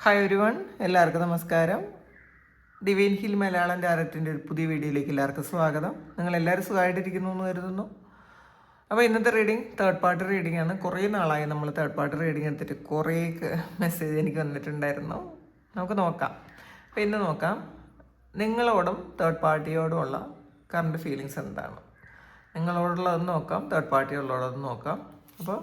Hi everyone, എല്ലാവർക്കും നമസ്കാരം. Divine hill Malayalam ടാരറ്റിൻ്റെ ഒരു പുതിയ വീഡിയോയിലേക്ക് എല്ലാവർക്കും സ്വാഗതം. നിങ്ങളെല്ലാവരും സുഖമായിട്ടിരിക്കുന്നു എന്ന് കരുതുന്നു. അപ്പോൾ ഇന്നത്തെ റീഡിങ് തേർഡ് പാർട്ടി റീഡിംഗ് ആണ്. കുറേ നാളായി നമ്മൾ തേർഡ് പാർട്ടി റീഡിംഗ് എടുത്തിട്ട് കുറേ മെസ്സേജ് എനിക്ക് വന്നിട്ടുണ്ടായിരുന്നു. നമുക്ക് നോക്കാം. അപ്പോൾ ഇന്ന് നോക്കാം, നിങ്ങളോടും തേർഡ് പാർട്ടിയോടുമുള്ള കറണ്ട് ഫീലിങ്സ് എന്താണ്. നിങ്ങളോടുള്ളതെന്ന് നോക്കാം, തേർഡ് പാർട്ടിയുള്ളതെന്ന് നോക്കാം. അപ്പോൾ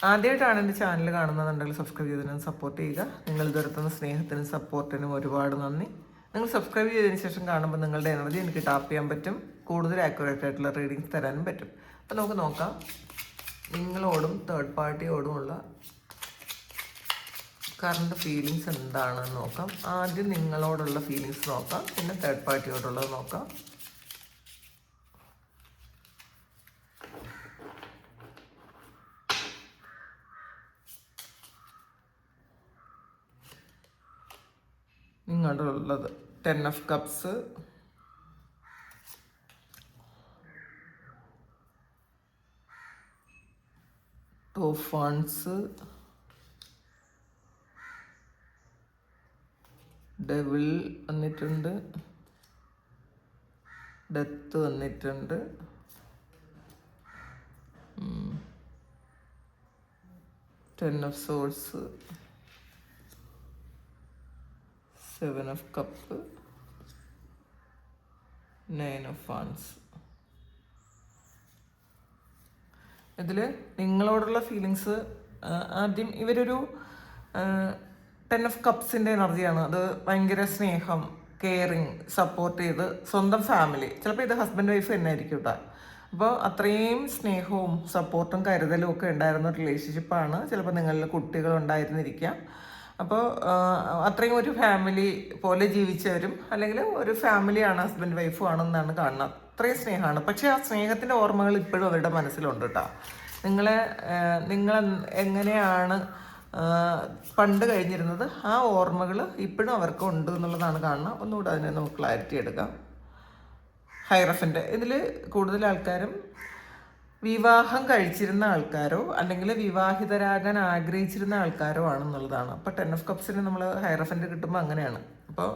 ആദ്യമായിട്ടാണ് എൻ്റെ ചാനൽ കാണുന്നതെന്നുണ്ടെങ്കിൽ സബ്സ്ക്രൈബ് ചെയ്തതിനും സപ്പോർട്ട് ചെയ്യുക. നിങ്ങൾ ഇതുവരെത്തുന്ന സ്നേഹത്തിനും സപ്പോർട്ടിനും ഒരുപാട് നന്ദി. നിങ്ങൾ സബ്സ്ക്രൈബ് ചെയ്തതിന് ശേഷം കാണുമ്പോൾ നിങ്ങളുടെ എനർജി എനിക്ക് ടാപ്പ് ചെയ്യാൻ പറ്റും, കൂടുതൽ ആക്യുറേറ്റ് ആയിട്ടുള്ള റീഡിങ്സ് തരാനും പറ്റും. അപ്പോൾ നമുക്ക് നോക്കാം, നിങ്ങളോടും തേർഡ് പാർട്ടിയോടുമുള്ള കറണ്ട് ഫീലിങ്സ് എന്താണെന്ന് നോക്കാം. ആദ്യം നിങ്ങളോടുള്ള ഫീലിങ്സ് നോക്കാം, പിന്നെ തേർഡ് പാർട്ടിയോടുള്ളത് നോക്കാം. നിങ്ങളുള്ളത് 10 of Cups, Two of Wands, devil വന്നിട്ടുണ്ട്, ഡെത്ത് വന്നിട്ടുണ്ട്, Ten of Swords, Seven of Cups, Nine of Wands. ഇതിൽ നിങ്ങളോടുള്ള ഫീലിങ്സ് ആദ്യം ഇവരൊരു 10 of Cupsൻ്റെ എനർജിയാണ്. അത് ഭയങ്കര സ്നേഹം, കെയറിങ്, സപ്പോർട്ട് ചെയ്ത് സ്വന്തം ഫാമിലി, ചിലപ്പോൾ ഇത് ഹസ്ബൻഡ് വൈഫ് തന്നെ ആയിരിക്കും കേട്ടോ. അപ്പോൾ അത്രയും സ്നേഹവും സപ്പോർട്ടും കരുതലും ഒക്കെ ഉണ്ടായിരുന്ന റിലേഷൻഷിപ്പാണ്. ചിലപ്പോൾ നിങ്ങളിൽ കുട്ടികൾ ഉണ്ടായിരുന്നിരിക്കാം. അപ്പോൾ അത്രയും ഒരു ഫാമിലി പോലെ ജീവിച്ചവരും, അല്ലെങ്കിൽ ഒരു ഫാമിലിയാണ്, ഹസ്ബൻഡ് വൈഫും ആണെന്നാണ് കാണുന്നത്. അത്രയും സ്നേഹമാണ്. പക്ഷേ ആ സ്നേഹത്തിൻ്റെ ഓർമ്മകൾ ഇപ്പോഴും അവരുടെ മനസ്സിലുണ്ട് കേട്ടോ. നിങ്ങൾ എങ്ങനെയാണ് പണ്ട് കഴിഞ്ഞിരുന്നത്, ആ ഓർമ്മകൾ ഇപ്പോഴും അവർക്ക് ഉണ്ട് എന്നുള്ളതാണ് കാണുന്നത്. ഒന്നുകൂടെ അതിനെ നമുക്ക് ക്ലാരിറ്റി എടുക്കാം. ഹൈറഫിൻ്റെ ഇതിൽ കൂടുതൽ ആൾക്കാരും വിവാഹം കഴിച്ചിരുന്ന ആൾക്കാരോ അല്ലെങ്കിൽ വിവാഹിതരാകാൻ ആഗ്രഹിച്ചിരുന്ന ആൾക്കാരോ ആണെന്നുള്ളതാണ്. അപ്പോൾ 10 of Cupsന് നമ്മൾ ഹൈറഫൻ്റ് കിട്ടുമ്പോൾ അങ്ങനെയാണ്. അപ്പോൾ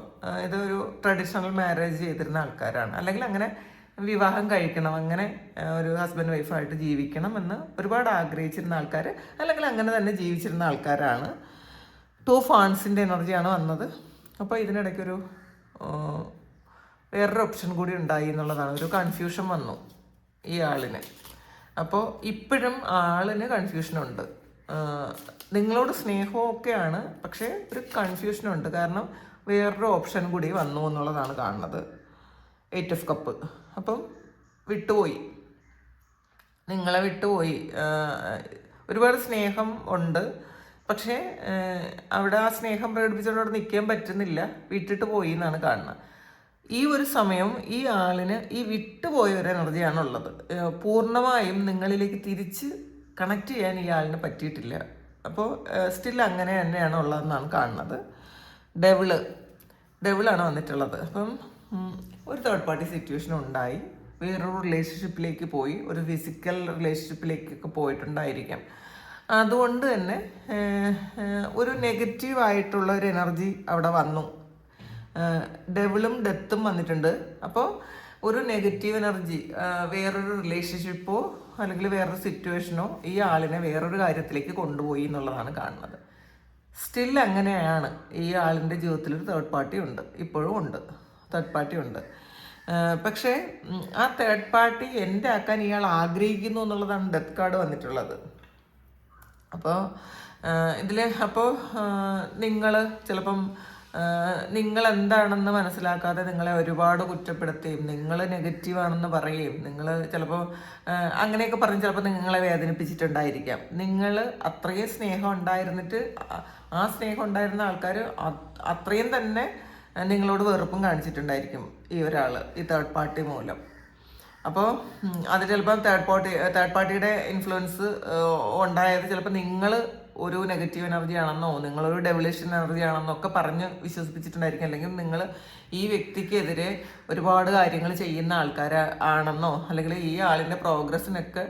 ഇതൊരു ട്രഡീഷണൽ മാരേജ് ചെയ്തിരുന്ന ആൾക്കാരാണ്, അല്ലെങ്കിൽ അങ്ങനെ വിവാഹം കഴിക്കണം, അങ്ങനെ ഒരു ഹസ്ബൻഡ് വൈഫായിട്ട് ജീവിക്കണം എന്ന് ഒരുപാട് ആഗ്രഹിച്ചിരുന്ന ആൾക്കാർ, അല്ലെങ്കിൽ അങ്ങനെ തന്നെ ജീവിച്ചിരുന്ന ആൾക്കാരാണ്. Two of Wandsൻ്റെ എനർജിയാണ് വന്നത്. അപ്പോൾ ഇതിനിടയ്ക്കൊരു വേറൊരു ഓപ്ഷൻ കൂടി ഉണ്ടായി എന്നുള്ളതാണ്. ഒരു കൺഫ്യൂഷൻ വന്നു ഈ ആളിന്. അപ്പോൾ ഇപ്പോഴും ആളിന് കൺഫ്യൂഷനുണ്ട്. നിങ്ങളോട് സ്നേഹമൊക്കെയാണ്, പക്ഷേ ഒരു കൺഫ്യൂഷനുണ്ട്. കാരണം വേറൊരു ഓപ്ഷൻ കൂടി വന്നു എന്നുള്ളതാണ് കാണുന്നത്. 8 of Cups. അപ്പം വിട്ടുപോയി, നിങ്ങളെ വിട്ടുപോയി. ഒരുപാട് സ്നേഹം ഉണ്ട്, പക്ഷേ അവിടെ ആ സ്നേഹം പ്രകടിപ്പിച്ചുകൊണ്ട് നിൽക്കാൻ പറ്റുന്നില്ല, വിട്ടിട്ട് പോയി എന്നാണ് കാണുന്നത്. ഈ ഒരു സമയം ഈ ആളിന് ഈ വിട്ടുപോയ ഒരു എനർജിയാണുള്ളത്. പൂർണ്ണമായും നിങ്ങളിലേക്ക് തിരിച്ച് കണക്ട് ചെയ്യാൻ ഈ ആളിന് പറ്റിയിട്ടില്ല. അപ്പോൾ സ്റ്റിൽ അങ്ങനെ തന്നെയാണ് ഉള്ളതെന്നാണ് കാണുന്നത്. ഡെവിളാണ് വന്നിട്ടുള്ളത്. അപ്പം ഒരു തേർഡ് പാർട്ടി സിറ്റുവേഷൻ ഉണ്ടായി, വേറൊരു റിലേഷൻഷിപ്പിലേക്ക് പോയി, ഒരു ഫിസിക്കൽ റിലേഷൻഷിപ്പിലേക്കൊക്കെ പോയിട്ടുണ്ടായിരിക്കാം. അതുകൊണ്ട് തന്നെ ഒരു നെഗറ്റീവായിട്ടുള്ള ഒരു എനർജി അവിടെ വന്നു. ഡെവിളും ഡെത്തും വന്നിട്ടുണ്ട്. അപ്പോൾ ഒരു നെഗറ്റീവ് എനർജി വേറൊരു റിലേഷൻഷിപ്പോ അല്ലെങ്കിൽ വേറൊരു സിറ്റുവേഷനോ ഈ ആളിനെ വേറൊരു കാര്യത്തിലേക്ക് കൊണ്ടുപോയി എന്നുള്ളതാണ് കാണുന്നത്. സ്റ്റിൽ അങ്ങനെയാണ്. ഈ ആളിൻ്റെ ജീവിതത്തിൽ ഒരു തേർഡ് പാർട്ടി ഉണ്ട്, ഇപ്പോഴും ഉണ്ട്, തേർഡ് പാർട്ടി ഉണ്ട്. പക്ഷേ ആ തേർഡ് പാർട്ടി എൻ്റെ ആക്കാൻ ഇയാൾ ആഗ്രഹിക്കുന്നു എന്നുള്ളതാണ് ഡെത്ത് കാർഡ് വന്നിട്ടുള്ളത്. അപ്പോൾ ഇതിൽ നിങ്ങൾ ചിലപ്പം നിങ്ങൾ എന്താണെന്ന് മനസ്സിലാക്കാതെ നിങ്ങളെ ഒരുപാട് കുറ്റപ്പെടുത്തുകയും നിങ്ങൾ നെഗറ്റീവാണെന്ന് പറയുകയും, നിങ്ങൾ ചിലപ്പോൾ അങ്ങനെയൊക്കെ പറഞ്ഞ് ചിലപ്പോൾ നിങ്ങളെ വേദനിപ്പിച്ചിട്ടുണ്ടായിരിക്കാം. നിങ്ങൾ അത്രയും സ്നേഹം ഉണ്ടായിരുന്നിട്ട് ആ സ്നേഹം ഉണ്ടായിരുന്ന ആൾക്കാർ അത്രയും തന്നെ നിങ്ങളോട് വെറുപ്പും കാണിച്ചിട്ടുണ്ടായിരിക്കും ഈ ഒരാൾ, ഈ തേർഡ് പാർട്ടി മൂലം. അപ്പോൾ അത് ചിലപ്പോൾ തേർഡ് പാർട്ടിയുടെ ഇൻഫ്ലുവൻസ് ഉണ്ടായത് ചിലപ്പോൾ നിങ്ങൾ ഒരു നെഗറ്റീവ് എനർജി ആണെന്നോ നിങ്ങളൊരു ഡെവിലേഷൻ എനർജി ആണെന്നോ ഒക്കെ പറഞ്ഞ് വിശ്വസിപ്പിച്ചിട്ടുണ്ടായിരിക്കും. അല്ലെങ്കിൽ നിങ്ങൾ ഈ വ്യക്തിക്കെതിരെ ഒരുപാട് കാര്യങ്ങൾ ചെയ്യുന്ന ആൾക്കാർ ആണെന്നോ, അല്ലെങ്കിൽ ഈ ആളിൻ്റെ പ്രോഗ്രസ്സിനൊക്കെ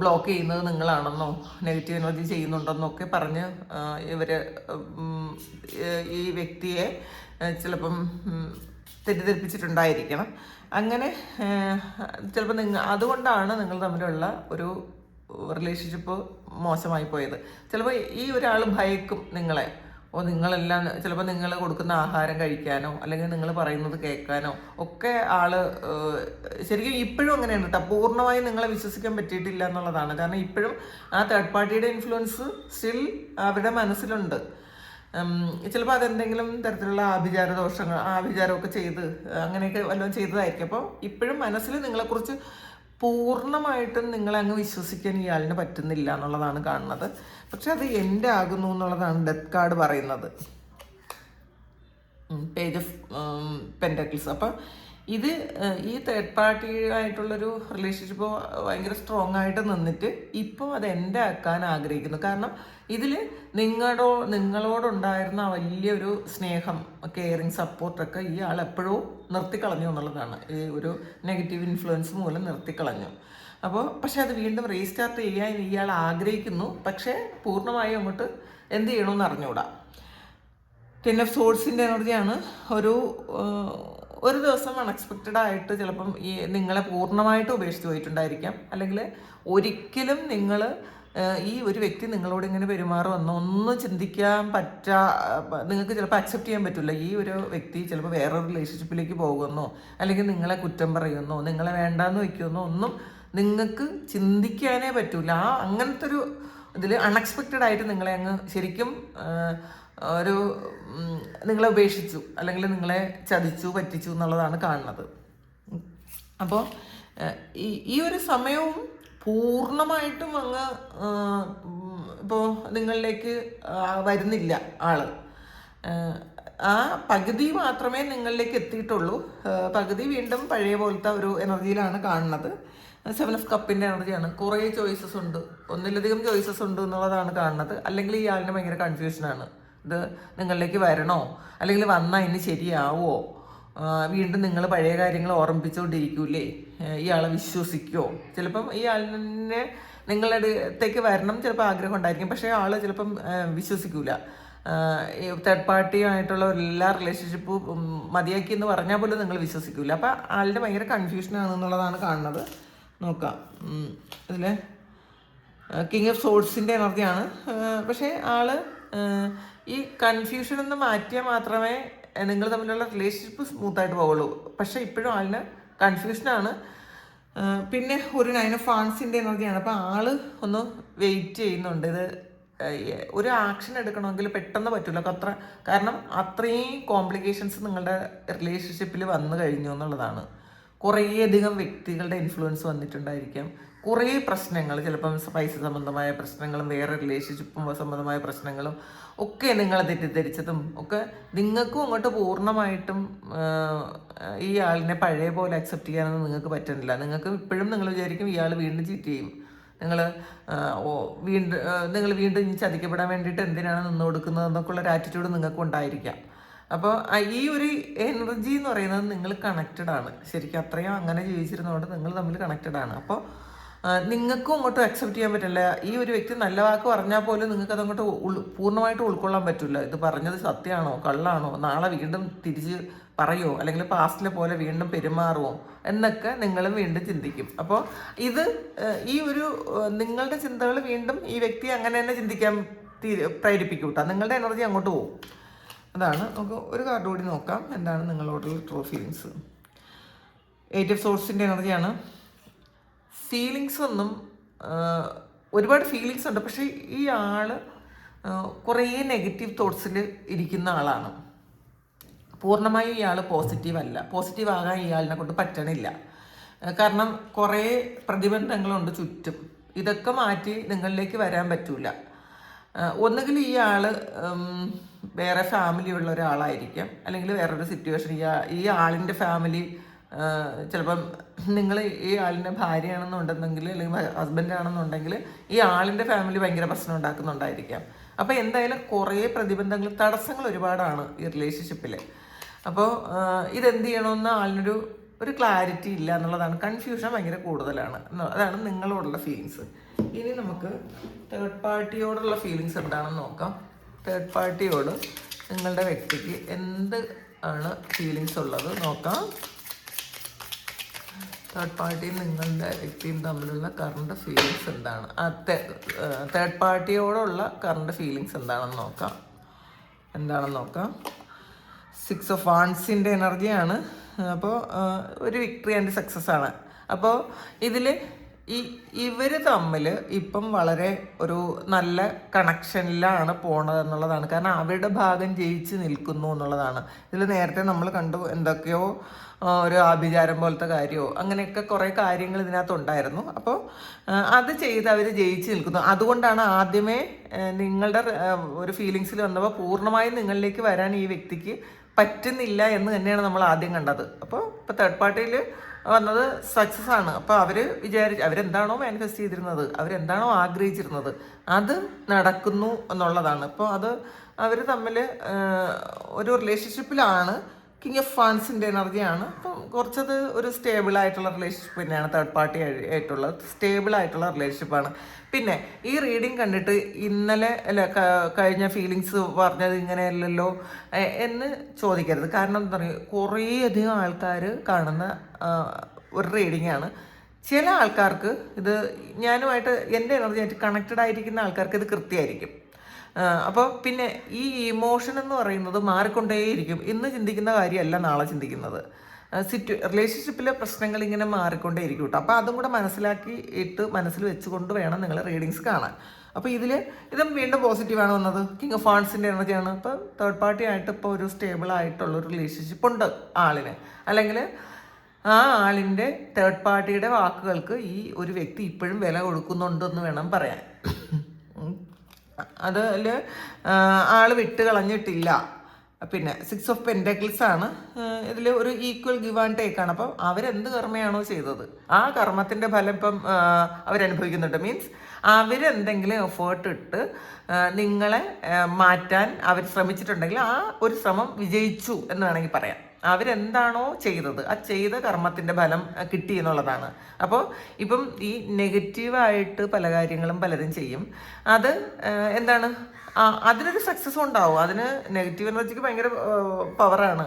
ബ്ലോക്ക് ചെയ്യുന്നത് നിങ്ങളാണെന്നോ നെഗറ്റീവ് എനർജി ചെയ്യുന്നുണ്ടെന്നൊക്കെ പറഞ്ഞ് ഇവർ ഈ വ്യക്തിയെ ചിലപ്പം തെറ്റിദ്ധരിപ്പിച്ചിട്ടുണ്ടായിരിക്കണം. അങ്ങനെ ചിലപ്പോൾ അതുകൊണ്ടാണ് നിങ്ങൾ തമ്മിലുള്ള ഒരു റിലേഷൻഷിപ്പ് മോശമായി പോയത്. ചിലപ്പോൾ ഈ ഒരാൾ ഭയക്കും നിങ്ങളെ. നിങ്ങളെല്ലാം ചിലപ്പോൾ നിങ്ങൾ കൊടുക്കുന്ന ആഹാരം കഴിക്കാനോ അല്ലെങ്കിൽ നിങ്ങൾ പറയുന്നത് കേൾക്കാനോ ഒക്കെ ആള് ശരിക്കും ഇപ്പോഴും അങ്ങനെയാണ് കേട്ടോ. പൂർണ്ണമായും നിങ്ങളെ വിശ്വസിക്കാൻ പറ്റിയിട്ടില്ല എന്നുള്ളതാണ്. കാരണം ഇപ്പോഴും ആ തേർഡ് പാർട്ടിയുടെ ഇൻഫ്ലുവൻസ് സ്റ്റിൽ അവരുടെ മനസ്സിലുണ്ട്. ചിലപ്പോൾ അതെന്തെങ്കിലും തരത്തിലുള്ള ആഭിചാരമൊക്കെ ചെയ്ത് അങ്ങനെയൊക്കെ വല്ലതും ചെയ്തതായിരിക്കും. അപ്പോൾ ഇപ്പോഴും മനസ്സിൽ നിങ്ങളെക്കുറിച്ച് പൂർണ്ണമായിട്ടും നിങ്ങളെ അങ്ങ് വിശ്വസിക്കാൻ ഇയാളിന് പറ്റുന്നില്ല എന്നുള്ളതാണ് കാണുന്നത്. പക്ഷെ അത് എൻ്റെ ആകുന്നു എന്നുള്ളതാണ് ഡെത്ത് കാർഡ് പറയുന്നത്. Page of pentacles. അപ്പം ഇത് ഈ തേർഡ് പാർട്ടി ആയിട്ടുള്ളൊരു റിലേഷൻഷിപ്പ് ഭയങ്കര സ്ട്രോങ് ആയിട്ട് നിന്നിട്ട് ഇപ്പോൾ അത് എൻ്റെ ആക്കാൻ ആഗ്രഹിക്കുന്നു. കാരണം ഇതിൽ നിങ്ങളോടുണ്ടായിരുന്ന വലിയൊരു സ്നേഹം, കെയറിങ്, സപ്പോർട്ടൊക്കെ ഈ ആൾ എപ്പോഴും നിർത്തിക്കളഞ്ഞു എന്നുള്ളതാണ്. ഈ ഒരു നെഗറ്റീവ് ഇൻഫ്ലുവൻസ് മൂലം നിർത്തിക്കളഞ്ഞു. പക്ഷെ അത് വീണ്ടും റീസ്റ്റാർട്ട് ചെയ്യാൻ ഇയാൾ ആഗ്രഹിക്കുന്നു. പക്ഷേ പൂർണ്ണമായും അങ്ങോട്ട് എന്ത് ചെയ്യണമെന്ന് അറിഞ്ഞുകൂടാ. 10 ഓഫ് സോഴ്സിൻ്റെ എനർജിയാണ്. ഒരു ദിവസം അൺഎക്സ്പെക്റ്റഡ് ആയിട്ട് ചിലപ്പം ഈ നിങ്ങളെ പൂർണ്ണമായിട്ട് ഉപേക്ഷിച്ച് പോയിട്ടുണ്ടായിരിക്കാം. അല്ലെങ്കിൽ ഒരിക്കലും ഈ ഒരു വ്യക്തി നിങ്ങളോട് ഇങ്ങനെ പെരുമാറുമെന്നോ ഒന്നും ചിന്തിക്കാൻ നിങ്ങൾക്ക് ചിലപ്പോൾ അക്സെപ്റ്റ് ചെയ്യാൻ പറ്റില്ല. ഈ ഒരു വ്യക്തി ചിലപ്പോൾ വേറൊരു റിലേഷൻഷിപ്പിലേക്ക് പോകുമെന്നോ അല്ലെങ്കിൽ നിങ്ങളെ കുറ്റം പറയുമെന്നോ നിങ്ങളെ വേണ്ടാന്ന് വയ്ക്കുമെന്നോ ഒന്നും നിങ്ങൾക്ക് ചിന്തിക്കാനേ പറ്റില്ല. അങ്ങനത്തെ ഒരു ഇതിൽ അൺഎക്സ്പെക്റ്റഡ് ആയിട്ട് നിങ്ങളെ അങ്ങ് ശരിക്കും നിങ്ങളെ ഉപേക്ഷിച്ചു അല്ലെങ്കിൽ നിങ്ങളെ ചതിച്ചു പറ്റിച്ചു എന്നുള്ളതാണ് കാണുന്നത്. അപ്പോൾ ഈ ഒരു സമയവും പൂർണ്ണമായിട്ടും അങ്ങ് ഇപ്പോൾ നിങ്ങളിലേക്ക് വരുന്നില്ല ആള്. ആ പകുതി മാത്രമേ നിങ്ങളിലേക്ക് എത്തിയിട്ടുള്ളൂ. പകുതി വീണ്ടും പഴയ പോലത്തെ ഒരു എനർജിയിലാണ് കാണുന്നത്. 7 ഓഫ് കപ്പിൻ്റെ എനർജിയാണ്. കുറേ ചോയ്സസ് ഉണ്ട്, ഒന്നിലധികം ചോയ്സസ് ഉണ്ട് എന്നുള്ളതാണ് കാണുന്നത്. അല്ലെങ്കിൽ ഈ ആളിന് ഭയങ്കര കൺഫ്യൂഷനാണ്. ഇത് നിങ്ങളിലേക്ക് വരണോ അല്ലെങ്കിൽ വന്നാൽ ഇനി ശരിയാവോ, വീണ്ടും നിങ്ങൾ പഴയ കാര്യങ്ങൾ ഓർമ്മിപ്പിച്ചുകൊണ്ടിരിക്കൂലേ, ഇയാളെ വിശ്വസിക്കുമോ. ചിലപ്പം ഈ ആളിനെ നിങ്ങളുടെ അടുത്തേക്ക് വരണം ചിലപ്പോൾ ആഗ്രഹം ഉണ്ടായിരിക്കും. പക്ഷേ ആൾ ചിലപ്പം വിശ്വസിക്കൂല. തേർഡ് പാർട്ടിയുമായിട്ടുള്ള എല്ലാ റിലേഷൻഷിപ്പും മതിയാക്കി എന്ന് പറഞ്ഞാൽ പോലും നിങ്ങൾ വിശ്വസിക്കൂല. അപ്പം ആളുടെ ഭയങ്കര കൺഫ്യൂഷനാണെന്നുള്ളതാണ് കാണുന്നത്. നോക്കാം. ഇതിൽ കിങ് ഓഫ് സോഴ്സിൻ്റെ എനർജിയാണ്. പക്ഷേ ആള് ഈ കൺഫ്യൂഷൻ ഒന്ന് മാറ്റിയാൽ മാത്രമേ നിങ്ങൾ തമ്മിലുള്ള റിലേഷൻഷിപ്പ് സ്മൂത്തായിട്ട് പോകുള്ളൂ. പക്ഷേ ഇപ്പോഴും ആളിന് കൺഫ്യൂഷനാണ്. പിന്നെ ഒരു 9 ഓഫ് വാൻസിൻ്റെ എനർജിയാണ്. അപ്പോൾ ആള് ഒന്ന് വെയിറ്റ് ചെയ്യുന്നുണ്ട്. ഇത് ഒരു ആക്ഷൻ എടുക്കണമെങ്കിൽ പെട്ടെന്ന് പറ്റില്ല. കാരണം അത്രയും കോംപ്ലിക്കേഷൻസ് നിങ്ങളുടെ റിലേഷൻഷിപ്പിൽ വന്നു കഴിഞ്ഞു എന്നുള്ളതാണ്. കുറേയധികം വ്യക്തികളുടെ ഇൻഫ്ലുവൻസ് വന്നിട്ടുണ്ടായിരിക്കാം. കുറേ പ്രശ്നങ്ങൾ, ചിലപ്പം പൈസ സംബന്ധമായ പ്രശ്നങ്ങളും വേറെ റിലേഷൻഷിപ്പ് സംബന്ധമായ പ്രശ്നങ്ങളും ഒക്കെ നിങ്ങളെ തെറ്റിദ്ധരിച്ചതും ഒക്കെ നിങ്ങൾക്കും അങ്ങോട്ട് പൂർണ്ണമായിട്ടും ഈ ആളിനെ പഴയ പോലെ അക്സെപ്റ്റ് ചെയ്യാനൊന്നും നിങ്ങൾക്ക് പറ്റുന്നില്ല. നിങ്ങൾക്ക് ഇപ്പോഴും നിങ്ങൾ വിചാരിക്കും ഇയാൾ വീണ്ടും ചീറ്റ് ചെയ്യും, നിങ്ങൾ വീണ്ടും ഇനി ചതിക്കപ്പെടാൻ വേണ്ടിയിട്ട് എന്തിനാണ് നിന്ന് കൊടുക്കുന്നത് എന്നൊക്കെ ഉള്ളൊരു ആറ്റിറ്റ്യൂഡ് നിങ്ങൾക്കും ഉണ്ടായിരിക്കാം. അപ്പോൾ ഈ ഒരു എനർജി എന്ന് പറയുന്നത് നിങ്ങൾ കണക്റ്റഡ് ആണ്. ശരിക്കും അത്രയും അങ്ങനെ ജീവിച്ചിരുന്നതുകൊണ്ട് നിങ്ങൾ തമ്മിൽ കണക്റ്റഡ് ആണ്. അപ്പോൾ നിങ്ങൾക്കും അങ്ങോട്ട് അക്സെപ്റ്റ് ചെയ്യാൻ പറ്റില്ല. ഈ ഒരു വ്യക്തി നല്ല വാക്ക് പറഞ്ഞാൽ പോലും നിങ്ങൾക്ക് അതങ്ങോട്ട് പൂർണ്ണമായിട്ട് ഉൾക്കൊള്ളാൻ പറ്റില്ല. ഇത് പറഞ്ഞത് സത്യമാണോ കള്ളാണോ, നാളെ വീണ്ടും തിരിച്ച് പറയുമോ അല്ലെങ്കിൽ പാസ്റ്റിലെ പോലെ വീണ്ടും പെരുമാറുമോ എന്നൊക്കെ നിങ്ങളും വീണ്ടും ചിന്തിക്കും. അപ്പോൾ ഈ ഒരു നിങ്ങളുടെ ചിന്തകൾ വീണ്ടും ഈ വ്യക്തി അങ്ങനെ തന്നെ ചിന്തിക്കാൻ പ്രേരിപ്പിക്കും കേട്ടോ. നിങ്ങളുടെ എനർജി അങ്ങോട്ട് പോകും. അതാണ്. നമുക്ക് ഒരു കാർഡ് കൂടി നോക്കാം. എന്താണ് നിങ്ങളോടുള്ള ട്രൂ ഫീലിങ്സ്. 8 ഓഫ് സോഴ്സിൻ്റെ എനർജിയാണ്. ഫീലിങ്സ് ഒന്നും ഒരുപാട് ഫീലിങ്സ് ഉണ്ട്. പക്ഷേ ഈ ആൾ കുറേ നെഗറ്റീവ് തോട്ട്സിൽ ഇരിക്കുന്ന ആളാണ്. പൂർണ്ണമായും ഇയാൾ പോസിറ്റീവ് അല്ല. പോസിറ്റീവ് ആകാൻ ഇയാളിനെ കൊണ്ട് പറ്റണില്ല. കാരണം കുറേ പ്രതിബന്ധങ്ങളുണ്ട് ചുറ്റും. ഇതൊക്കെ മാറ്റി നിങ്ങളിലേക്ക് വരാൻ പറ്റൂല. ഒന്നുകിൽ ഈ ആൾ വേറെ ഫാമിലി ഉള്ള ഒരാളായിരിക്കാം, അല്ലെങ്കിൽ വേറൊരു സിറ്റുവേഷൻ. ഈ ആളിൻ്റെ ഫാമിലി ചിലപ്പം നിങ്ങൾ ഈ ആളിൻ്റെ ഭാര്യയാണെന്നുണ്ടെങ്കിൽ അല്ലെങ്കിൽ ഹസ്ബൻഡാണെന്നുണ്ടെങ്കിൽ ഈ ആളിൻ്റെ ഫാമിലി ഭയങ്കര പ്രശ്നം ഉണ്ടാക്കുന്നുണ്ടായിരിക്കാം. അപ്പോൾ എന്തായാലും കുറേ പ്രതിബന്ധങ്ങൾ, തടസ്സങ്ങൾ ഒരുപാടാണ് ഈ റിലേഷൻഷിപ്പിൽ. അപ്പോൾ ഇതെന്ത് ചെയ്യണമെന്ന് ആളിനൊരു ഒരു ക്ലാരിറ്റി ഇല്ല എന്നുള്ളതാണ്. കൺഫ്യൂഷൻ ഭയങ്കര കൂടുതലാണ്. അതാണ് നിങ്ങളോടുള്ള ഫീലിങ്സ്. ഇനി നമുക്ക് തേർഡ് പാർട്ടിയോടുള്ള ഫീലിങ്സ് എന്താണെന്ന് നോക്കാം. തേർഡ് പാർട്ടിയോട് നിങ്ങളുടെ വ്യക്തിക്ക് എന്ത് ആണ് ഫീലിങ്സ് ഉള്ളത് നോക്കാം. തേർഡ് പാർട്ടിയും നിങ്ങളുടെ വ്യക്തിയും തമ്മിലുള്ള കറണ്ട് ഫീലിങ്സ് എന്താണ്? തേർഡ് പാർട്ടിയോടുള്ള കറണ്ട് ഫീലിങ്സ് എന്താണെന്ന് നോക്കാം. 6 ഓഫ് വാൺസിൻ്റെ എനർജിയാണ്. അപ്പോൾ ഒരു വിക്ടറി ആൻഡ് സക്സസ് ആണ്. അപ്പോൾ ഇതിൽ ഇവർ തമ്മിൽ ഇപ്പം വളരെ ഒരു നല്ല കണക്ഷനിലാണ് പോണത് എന്നുള്ളതാണ്. കാരണം അവരുടെ ഭാഗം ജയിച്ച് നിൽക്കുന്നു എന്നുള്ളതാണ്. ഇതിൽ നേരത്തെ നമ്മൾ കണ്ടു എന്തൊക്കെയോ ഒരു ആഭിചാരം പോലത്തെ കാര്യമോ അങ്ങനെയൊക്കെ കുറേ കാര്യങ്ങൾ ഇതിനകത്തുണ്ടായിരുന്നു. അപ്പോൾ അത് ചെയ്ത് അവർ ജയിച്ച് നിൽക്കുന്നു. അതുകൊണ്ടാണ് ആദ്യമേ നിങ്ങളുടെ ഒരു ഫീലിങ്സിൽ വന്നപ്പോൾ പൂർണ്ണമായും നിങ്ങളിലേക്ക് വരാൻ ഈ വ്യക്തിക്ക് പറ്റുന്നില്ല എന്ന് തന്നെയാണ് നമ്മൾ ആദ്യം കണ്ടത്. അപ്പോൾ തേർഡ് പാർട്ടിയിൽ വന്നത് സക്സസ് ആണ്. അപ്പോൾ അവരെന്താണോ മാനിഫെസ്റ്റ് ചെയ്തിരുന്നത്, അവരെന്താണോ ആഗ്രഹിച്ചിരുന്നത് അത് നടക്കുന്നു എന്നുള്ളതാണ്. അപ്പോൾ അത് അവർ തമ്മിൽ ഒരു റിലേഷൻഷിപ്പിലാണ്. കിങ് ഓഫ് ഫാൻസിൻ്റെ എനർജിയാണ്. അപ്പം കുറച്ചത് ഒരു സ്റ്റേബിളായിട്ടുള്ള റിലേഷൻഷിപ്പ് തന്നെയാണ് തേർഡ് പാർട്ടി ആയിട്ടുള്ളത്. സ്റ്റേബിളായിട്ടുള്ള റിലേഷൻഷിപ്പാണ്. പിന്നെ ഈ റീഡിങ് കണ്ടിട്ട് ഇന്നലെ കഴിഞ്ഞ ഫീലിങ്സ് പറഞ്ഞത് ഇങ്ങനെയല്ലല്ലോ എന്ന് ചോദിക്കരുത്. കാരണം എന്താ പറയുക, കുറേയധികം ആൾക്കാർ കാണുന്ന ഒരു റീഡിംഗ് ആണ്. ചില ആൾക്കാർക്ക് ഇത് ഞാനുമായിട്ട് എൻ്റെ എനർജിയായിട്ട് കണക്റ്റഡ് ആയിരിക്കുന്ന ആൾക്കാർക്ക് ഇത് കൃത്യമായിരിക്കും. അപ്പോൾ പിന്നെ ഈ ഇമോഷൻ എന്ന് പറയുന്നത് മാറിക്കൊണ്ടേയിരിക്കും. ഇന്ന് ചിന്തിക്കുന്ന കാര്യമല്ല നാളെ ചിന്തിക്കുന്നത്. റിലേഷൻഷിപ്പിലെ പ്രശ്നങ്ങൾ ഇങ്ങനെ മാറിക്കൊണ്ടേയിരിക്കും കേട്ടോ. അപ്പോൾ അതും കൂടെ മനസ്സിൽ വെച്ചുകൊണ്ട് വേണം നിങ്ങൾ റീഡിങ്സ് കാണാൻ. അപ്പോൾ ഇതും വീണ്ടും പോസിറ്റീവാണ് വന്നത്. കിങ് ഓഫ് ഫാൻസിൻ്റെ എനർജിയാണ്. അപ്പോൾ തേർഡ് പാർട്ടി ആയിട്ട് ഇപ്പോൾ ഒരു സ്റ്റേബിൾ ആയിട്ടുള്ളൊരു റിലേഷൻഷിപ്പ് ഉണ്ട് ആളിന്. അല്ലെങ്കിൽ ആ ആളിൻ്റെ തേർഡ് പാർട്ടിയുടെ വാക്കുകൾക്ക് ഈ ഒരു വ്യക്തി ഇപ്പോഴും വില കൊടുക്കുന്നുണ്ടെന്ന് വേണം പറയാൻ. അതിൽ ആൾ വിട്ട് കളഞ്ഞിട്ടില്ല. പിന്നെ 6 ഓഫ് പെൻറ്റക്കിൾസ് ആണ്. ഇതിൽ ഒരു ഈക്വൽ ഗിവ് ആൻഡ് ടേക്ക് ആണ്. അപ്പം അവരെന്ത് കർമ്മയാണോ ചെയ്തത് ആ കർമ്മത്തിൻ്റെ ഫലം ഇപ്പം അവരനുഭവിക്കുന്നുണ്ട്. മീൻസ് അവരെന്തെങ്കിലും എഫേർട്ട് ഇട്ട് നിങ്ങളെ മാറ്റാൻ അവർ ശ്രമിച്ചിട്ടുണ്ടെങ്കിൽ ആ ഒരു ശ്രമം വിജയിച്ചു എന്ന് വേണമെങ്കിൽ പറയാം. അവരെന്താണോ ചെയ്തത് ആ ചെയ്ത കർമ്മത്തിൻ്റെ ഫലം കിട്ടി എന്നുള്ളതാണ്. അപ്പോൾ ഇപ്പം ഈ നെഗറ്റീവായിട്ട് പല കാര്യങ്ങളും പലരും ചെയ്യും. അത് എന്താണ്, അതിനൊരു സക്സസ് ഉണ്ടാവും. അതിന് നെഗറ്റീവ് എനർജിക്ക് ഭയങ്കര പവറാണ്.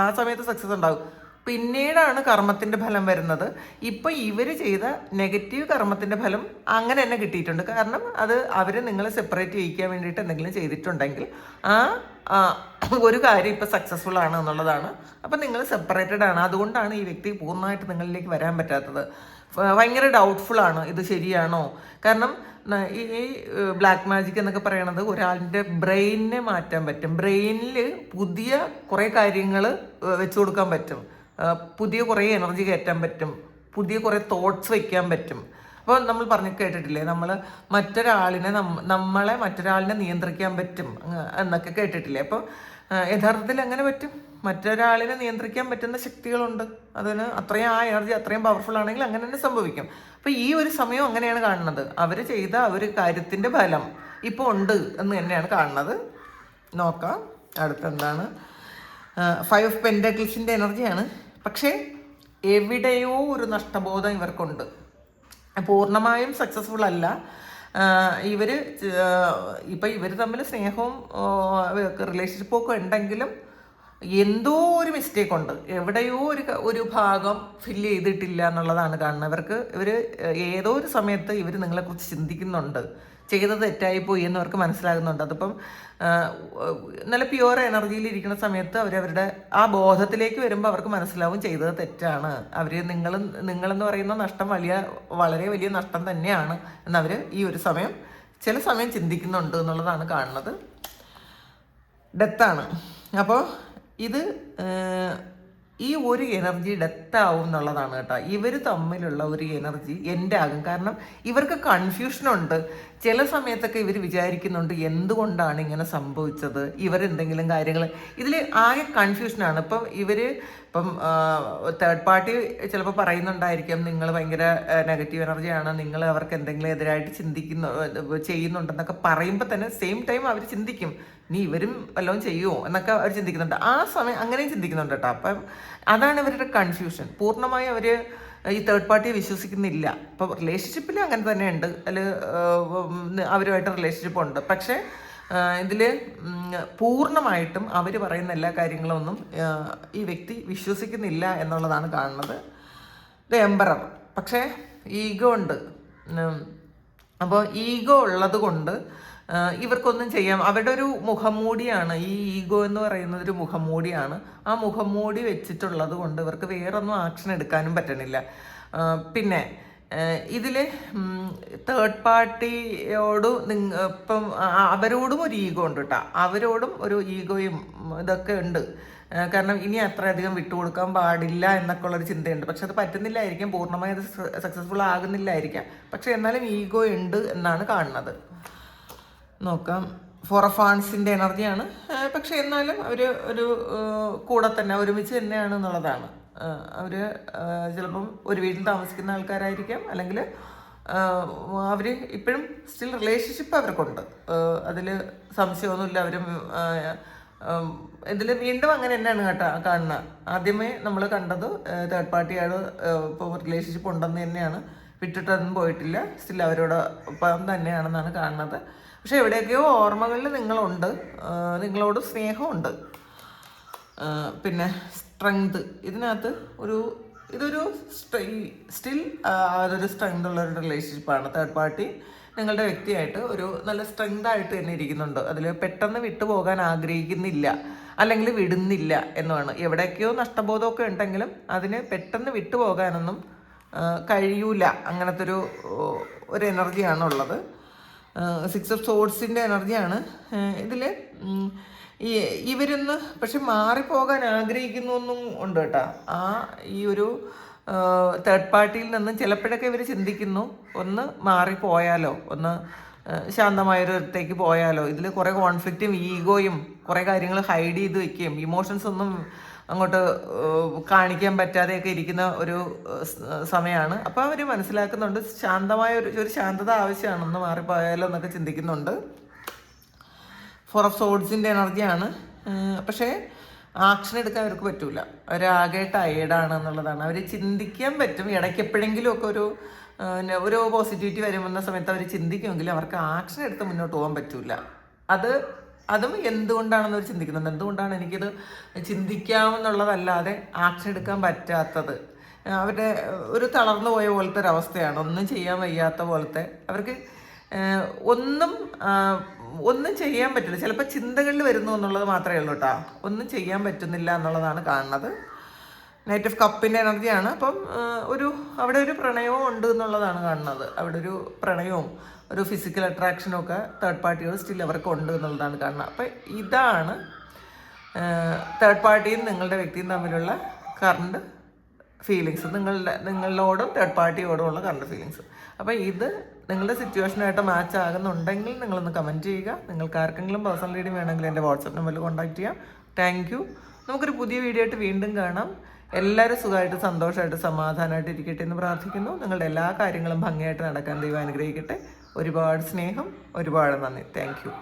ആ സമയത്ത് സക്സസ് ഉണ്ടാവും. പിന്നീടാണ് കർമ്മത്തിൻ്റെ ഫലം വരുന്നത്. ഇപ്പം ഇവർ ചെയ്ത നെഗറ്റീവ് കർമ്മത്തിൻ്റെ ഫലം അങ്ങനെ തന്നെ കിട്ടിയിട്ടുണ്ട്. കാരണം അത് അവർ നിങ്ങളെ സെപ്പറേറ്റ് ചെയ്യിക്കാൻ വേണ്ടിയിട്ട് എന്തെങ്കിലും ചെയ്തിട്ടുണ്ടെങ്കിൽ ആ ഒരു കാര്യം ഇപ്പം സക്സസ്ഫുൾ ആണ് എന്നുള്ളതാണ്. അപ്പം നിങ്ങൾ സെപ്പറേറ്റഡ് ആണ്. അതുകൊണ്ടാണ് ഈ വ്യക്തി പൂർണ്ണമായിട്ട് നിങ്ങളിലേക്ക് വരാൻ പറ്റാത്തത്. ഭയങ്കര ഡൗട്ട്ഫുള്ളാണ് ഇത് ശരിയാണോ. കാരണം ഈ ബ്ലാക്ക് മാജിക് എന്നൊക്കെ പറയണത് ഒരാളിൻ്റെ ബ്രെയിനിനെ മാറ്റാൻ പറ്റും. ബ്രെയിനിൽ പുതിയ കുറേ കാര്യങ്ങൾ വെച്ചു കൊടുക്കാൻ പറ്റും. പുതിയ കുറേ എനർജി കയറ്റാൻ പറ്റും. പുതിയ കുറേ തോട്ട്സ് വയ്ക്കാൻ പറ്റും. അപ്പോൾ നമ്മൾ കേട്ടിട്ടില്ലേ, നമ്മളെ മറ്റൊരാളിനെ നിയന്ത്രിക്കാൻ പറ്റും എന്നൊക്കെ കേട്ടിട്ടില്ലേ. അപ്പോൾ യഥാർത്ഥത്തിൽ എങ്ങനെ പറ്റും? മറ്റൊരാളിനെ നിയന്ത്രിക്കാൻ പറ്റുന്ന ശക്തികളുണ്ട്. അതിന് അത്രയും ആ എനർജി അത്രയും പവർഫുൾ ആണെങ്കിൽ അങ്ങനെ തന്നെ സംഭവിക്കും. അപ്പോൾ ഈ ഒരു സമയം അങ്ങനെയാണ് കാണുന്നത്. അവർ ചെയ്ത ഒരു കാര്യത്തിൻ്റെ ഫലം ഇപ്പോൾ ഉണ്ട് എന്ന് തന്നെയാണ് കാണുന്നത്. നോക്കാം അടുത്തെന്താണ്. 5 ഓഫ് പെൻറ്റക്കിൾസിൻ്റെ എനർജിയാണ്. പക്ഷേ എവിടെയോ ഒരു നഷ്ടബോധം ഇവർക്കുണ്ട്. പൂർണ്ണമായും സക്സസ്ഫുൾ അല്ല. ഇവർ തമ്മിൽ സ്നേഹവും റിലേഷൻഷിപ്പും ഒക്കെ ഉണ്ടെങ്കിലും എന്തോ ഒരു മിസ്റ്റേക്ക് ഉണ്ട്. എവിടെയോ ഒരു ഭാഗം ഫില്ല് ചെയ്തിട്ടില്ല എന്നുള്ളതാണ് കാണുന്നത്. ഇവർ ഏതോ ഒരു സമയത്ത് ഇവർ നിങ്ങളെക്കുറിച്ച് ചിന്തിക്കുന്നുണ്ട്. ചെയ്തത് തെറ്റായിപ്പോയി എന്നവർക്ക് മനസ്സിലാകുന്നുണ്ട്. അതിപ്പം നല്ല പ്യുവർ എനർജിയിൽ ഇരിക്കുന്ന സമയത്ത് അവരവരുടെ ആ ബോധത്തിലേക്ക് വരുമ്പോൾ അവർക്ക് മനസ്സിലാവും ചെയ്തത് തെറ്റാണ്. നിങ്ങളെന്ന് പറയുന്ന നഷ്ടം വളരെ വലിയ നഷ്ടം തന്നെയാണ് എന്നവർ ഈ ഒരു ചില സമയം ചിന്തിക്കുന്നുണ്ട് എന്നുള്ളതാണ് കാണുന്നത്. ഡെത്താണ്. അപ്പോൾ ഇത് ഈ ഒരു എനർജി ഡെത്താവും എന്നുള്ളതാണ് കേട്ടോ. ഇവർ തമ്മിലുള്ള ഒരു എനർജി എൻ്റെ ആകും. കാരണം ഇവർക്ക് കൺഫ്യൂഷനുണ്ട്. ചില സമയത്തൊക്കെ ഇവർ വിചാരിക്കുന്നുണ്ട് എന്തുകൊണ്ടാണ് ഇങ്ങനെ സംഭവിച്ചത്. ഇവരെന്തെങ്കിലും കാര്യങ്ങൾ ഇതിൽ ആകെ കൺഫ്യൂഷനാണ്. ഇപ്പം ഇവർ ഇപ്പം തേർഡ് പാർട്ടി ചിലപ്പോൾ പറയുന്നുണ്ടായിരിക്കും നിങ്ങൾ ഭയങ്കര നെഗറ്റീവ് എനർജിയാണ്, നിങ്ങൾ അവർക്ക് എന്തെങ്കിലും എതിരായിട്ട് ചെയ്യുന്നുണ്ടെന്നൊക്കെ പറയുമ്പോൾ തന്നെ സെയിം ടൈം അവർ ചിന്തിക്കും നീ ഇവരും വല്ലതും ചെയ്യുമോ എന്നൊക്കെ അവർ ചിന്തിക്കുന്നുണ്ട്. ആ സമയം അങ്ങനെയും ചിന്തിക്കുന്നുണ്ട് കേട്ടോ. അപ്പം അതാണ് ഇവരുടെ കൺഫ്യൂഷൻ. പൂർണ്ണമായും അവർ ഈ തേർഡ് പാർട്ടിയെ വിശ്വസിക്കുന്നില്ല. ഇപ്പോൾ റിലേഷൻഷിപ്പിൽ അങ്ങനെ തന്നെയുണ്ട്, അതിൽ അവരുമായിട്ട് റിലേഷൻഷിപ്പ് ഉണ്ട്. പക്ഷേ ഇതിൽ പൂർണ്ണമായിട്ടും അവർ പറയുന്ന എല്ലാ കാര്യങ്ങളൊന്നും ഈ വ്യക്തി വിശ്വസിക്കുന്നില്ല എന്നുള്ളതാണ് കാണുന്നത്. ഇത് എംബറർ. പക്ഷേ ഈഗോ ഉണ്ട്. അപ്പോൾ ഈഗോ ഉള്ളത് കൊണ്ട് ഇവർക്കൊന്നും ചെയ്യാം. അവരുടെ ഒരു മുഖംമൂടിയാണ് ഈ ഈഗോ എന്ന് പറയുന്നത്, ഒരു മുഖംമൂടിയാണ്. ആ മുഖംമൂടി വെച്ചിട്ടുള്ളത് കൊണ്ട് ഇവർക്ക് വേറൊന്നും ആക്ഷൻ എടുക്കാനും പറ്റണില്ല. പിന്നെ ഇതിൽ തേർഡ് പാർട്ടിയോട് ഇപ്പം അവരോടും ഒരു ഈഗോ ഉണ്ട് കേട്ടോ. അവരോടും ഒരു ഈഗോയും ഇതൊക്കെ ഉണ്ട്. കാരണം ഇനി അത്രയധികം വിട്ടുകൊടുക്കാൻ പാടില്ല എന്നൊക്കെ ഉള്ളൊരു ചിന്തയുണ്ട്. പക്ഷെ അത് പറ്റുന്നില്ലായിരിക്കാം, പൂർണ്ണമായി അത് സക്സസ്ഫുൾ ആകുന്നില്ലായിരിക്കാം. പക്ഷെ എന്നാലും ഈഗോ ഉണ്ട് എന്നാണ് കാണുന്നത്. നോക്കാം. ഫോർ ഓഫ് വാൻസിൻ്റെ എനർജിയാണ്. പക്ഷെ എന്നാലും അവർ ഒരു കൂടെ തന്നെ ഒരുമിച്ച് തന്നെയാണ് എന്നുള്ളതാണ്. അവർ ചിലപ്പം ഒരു വീട്ടിൽ താമസിക്കുന്ന ആൾക്കാരായിരിക്കാം, അല്ലെങ്കിൽ അവർ ഇപ്പോഴും സ്റ്റിൽ റിലേഷൻഷിപ്പ് അവർക്കുണ്ട്. അതിൽ സംശയമൊന്നുമില്ല. അവരും ഇതിൽ വീണ്ടും അങ്ങനെ തന്നെയാണ് കേട്ടോ കാണുന്നത്. ആദ്യമേ നമ്മൾ കണ്ടത് തേർഡ് പാർട്ടിയാണ് ഇപ്പോൾ റിലേഷൻഷിപ്പ് ഉണ്ടെന്ന് തന്നെയാണ്, വിട്ടിട്ടൊന്നും പോയിട്ടില്ല, സ്റ്റിൽ അവരോടൊപ്പം തന്നെയാണെന്നാണ് കാണുന്നത്. പക്ഷെ എവിടെയൊക്കെയോ ഓർമ്മകളിൽ നിങ്ങളുണ്ട്, നിങ്ങളോട് സ്നേഹമുണ്ട്. പിന്നെ സ്ട്രെങ്ത്, ഇതിനകത്ത് ഇതൊരു സ്റ്റിൽ അതൊരു സ്ട്രെങ്ത് ഉള്ളൊരു റിലേഷൻഷിപ്പാണ്. തേർഡ് പാർട്ടി നിങ്ങളുടെ വ്യക്തിയായിട്ട് ഒരു നല്ല സ്ട്രെങ്ത് ആയിട്ട് തന്നെ ഇരിക്കുന്നുണ്ട്. അതിൽ പെട്ടെന്ന് വിട്ടുപോകാൻ ആഗ്രഹിക്കുന്നില്ല, അല്ലെങ്കിൽ വിടുന്നില്ല എന്നുമാണ്. എവിടെയൊക്കെയോ നഷ്ടബോധമൊക്കെ ഉണ്ടെങ്കിലും അതിന് പെട്ടെന്ന് വിട്ടുപോകാനൊന്നും കഴിയൂല. അങ്ങനത്തെ ഒരു എനർജിയാണുള്ളത്. 6 ഓഫ് സോർഡ്സിൻ്റെ എനർജിയാണ് ഇതിൽ. ഇവരൊന്ന് പക്ഷെ മാറിപ്പോകാൻ ആഗ്രഹിക്കുന്നു എന്നും ഉണ്ട് കേട്ടോ. ഈ ഒരു തേർഡ് പാർട്ടിയിൽ നിന്നും ചിലപ്പോഴൊക്കെ ഇവർ ചിന്തിക്കുന്നു ഒന്ന് മാറിപ്പോയാലോ, ഒന്ന് ശാന്തമായൊരിടത്തേക്ക് പോയാലോ. ഇതിൽ കുറേ കോൺഫ്ലിക്റ്റും ഈഗോയും കുറേ കാര്യങ്ങൾ ഹൈഡ് ചെയ്ത് വെക്കുകയും ഇമോഷൻസ് ഒന്നും അങ്ങോട്ട് കാണിക്കാൻ പറ്റാതെയൊക്കെ ഇരിക്കുന്ന ഒരു സമയമാണ്. അപ്പോൾ അവർ മനസ്സിലാക്കുന്നുണ്ട് ശാന്തമായ ഒരു ശാന്തത ആവശ്യമാണ്, ഒന്ന് മാറിപ്പോയാലോ എന്നൊക്കെ ചിന്തിക്കുന്നുണ്ട്. 4 ഓഫ് സോഡ്സിൻ്റെ എനർജിയാണ്. പക്ഷേ ആക്ഷൻ എടുക്കാൻ അവർക്ക് പറ്റൂല. അവരാകെ ടയേർഡാണ് എന്നുള്ളതാണ്. അവർ ചിന്തിക്കാൻ പറ്റും ഇടയ്ക്ക് എപ്പോഴെങ്കിലും ഒക്കെ ഒരു പോസിറ്റിവിറ്റി വരുമെന്ന സമയത്ത് അവർ ചിന്തിക്കുമെങ്കിലും അവർക്ക് ആക്ഷൻ എടുത്ത് മുന്നോട്ട് പോകാൻ പറ്റൂല. അതും എന്തുകൊണ്ടാണെന്ന് അവർ ചിന്തിക്കുന്നുണ്ട്. എന്തുകൊണ്ടാണ് എനിക്കിത് ചിന്തിക്കാമെന്നുള്ളതല്ലാതെ ആക്ഷൻ എടുക്കാൻ പറ്റാത്തത്. അവരുടെ ഒരു തളർന്നു പോയ പോലത്തെ ഒരവസ്ഥയാണ്, ഒന്നും ചെയ്യാൻ വയ്യാത്ത പോലത്തെ. അവർക്ക് ഒന്നും ചെയ്യാൻ പറ്റില്ല. ചിലപ്പോൾ ചിന്തകളിൽ വരുന്നു എന്നുള്ളത് മാത്രമേ ഉള്ളൂ കേട്ടോ, ഒന്നും ചെയ്യാൻ പറ്റുന്നില്ല എന്നുള്ളതാണ് കാണുന്നത്. നൈറ്റ് ഓഫ് കപ്പിൻ്റെ എനർജിയാണ്. അപ്പം അവിടെ ഒരു പ്രണയവും ഉണ്ട് എന്നുള്ളതാണ് കാണുന്നത്. അവിടെ ഒരു പ്രണയവും ഒരു ഫിസിക്കൽ അട്രാക്ഷനും ഒക്കെ തേർഡ് പാർട്ടികൾ സ്റ്റിൽ അവർക്ക് ഉണ്ട് എന്നുള്ളതാണ് കാണുന്നത്. അപ്പം ഇതാണ് തേർഡ് പാർട്ടിയും നിങ്ങളുടെ വ്യക്തിയും തമ്മിലുള്ള കറണ്ട് ഫീലിങ്സ്, നിങ്ങളോടും തേർഡ് പാർട്ടിയോടുമുള്ള കറണ്ട് ഫീലിങ്സ്. അപ്പോൾ ഇത് നിങ്ങളുടെ സിറ്റുവേഷനായിട്ട് മാച്ച് ആകുന്നുണ്ടെങ്കിൽ നിങ്ങളൊന്ന് കമൻറ്റ് ചെയ്യുക. നിങ്ങൾക്ക് ആർക്കെങ്കിലും പേഴ്സണൽ റീഡിംഗ് വേണമെങ്കിൽ എൻ്റെ വാട്സപ്പ് നമ്പറിൽ കോൺടാക്ട് ചെയ്യാം. Thank you. നമുക്കൊരു പുതിയ വീഡിയോ ആയിട്ട് വീണ്ടും കാണാം. എല്ലാവരും സുഖമായിട്ട് സന്തോഷമായിട്ട് സമാധാനമായിട്ട് ഇരിക്കട്ടെ എന്ന് പ്രാർത്ഥിക്കുന്നു. നിങ്ങളുടെ എല്ലാ കാര്യങ്ങളും ഭംഗിയായിട്ട് നടക്കാൻ ദൈവം അനുഗ്രഹിക്കട്ടെ. ഒരുപാട് സ്നേഹം, ഒരുപാട് നന്ദി. Thank you.